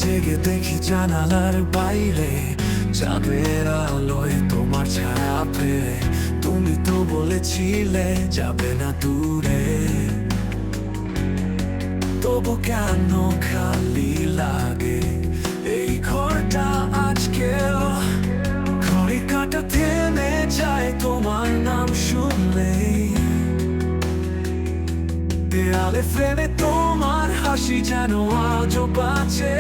জেগে দেখি জানালার বাইরে, চাঁদের আলোয় তোমার ছায়া পেয়ে। তুমি তো বলেছিলে যাবে না দূরে, তবু কেন খালি লাগে এই ঘরটা আজকেও। ঘড়ি কাঁটা থেমে যায় তোমার নাম শুনলেই, দেয়ালে ফ্রেমে তোমার হাসি যেন আজও বাঁচে।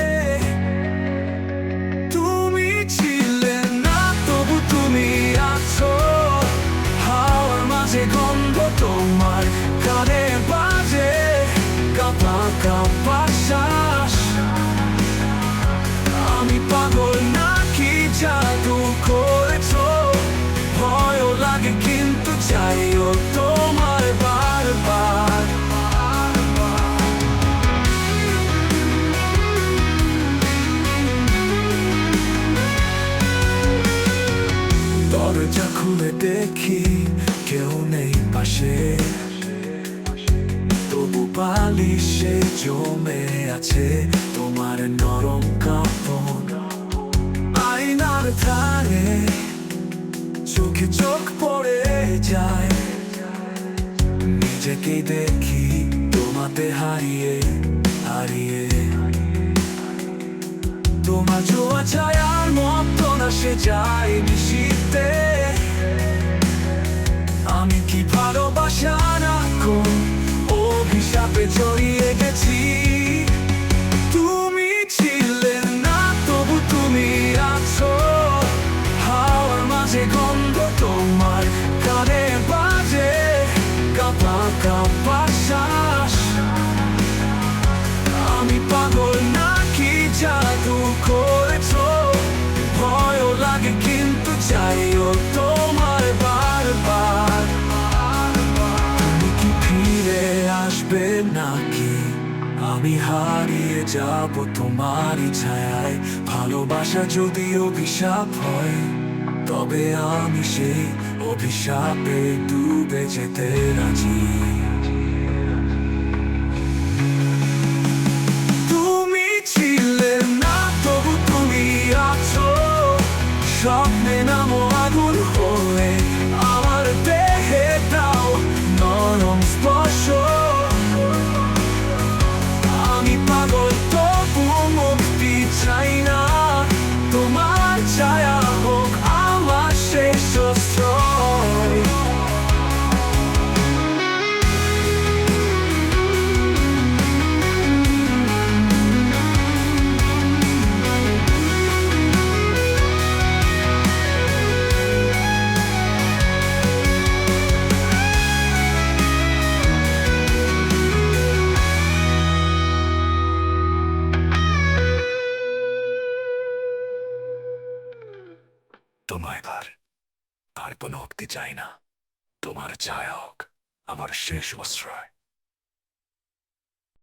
তুমি ছিলে না তবু তুমি আছো, হাওয়ার মাঝে গন্ধ তোমার কানে বাজে। কাঁপা কাঁপা শ্বাস, আমি পাগল নাকি জাদু করেছো। ভয়ও লাগে কিন্তু চাইও তোমার বারবার। দরজা খুলে দেখি কেউ নেই পাশে, তবু বালিশে জমে আছে তোমার নরম কাঁপন। আয়নার ধারে চোখে চোখ পড়ে যায়, নিজেকেই দেখি তোমাতে হারিয়ে হারিয়ে। তোমার জোয়া ছায়ার মতো না সে যায় নিশীথে, আমি কি ভালোবাসা না কোন অভিশাপে জড়িয়ে গেছি। তুমি ছিলে না তবু তুমি আছো, হাওয়ার মাঝে গন্ধ তোমার কানে বাজে। কাঁপা কাঁপা শ্বাস, আমি পাগল নাকি জাদু করেছো। ভয়ও লাগে কিন্তু চাইও তোমার বারবার। তুমি কি ফিরে আসবে নাকি আমি হারিয়ে যাব তোমারই ছায়ায়। ভালোবাসা যদি অভিশাপ হয়, তবে আমি সেই অভিশাপে ডুবে যেতে রাজি। তুমি ছিলে না তবু তুমি আছো, স্বপ্নে নামো আগুন হয়ে আমার দেহে দাও নরম স্পর্শ। আমি পাগল তবু মুক্তি চাই না, তোমার ছায়া হোক আমার শেষ অস্ত্র। তোমায় আর কোনো মুক্তি চাই না, তোমার ছায়া হোক আমার শেষ আশ্রয়।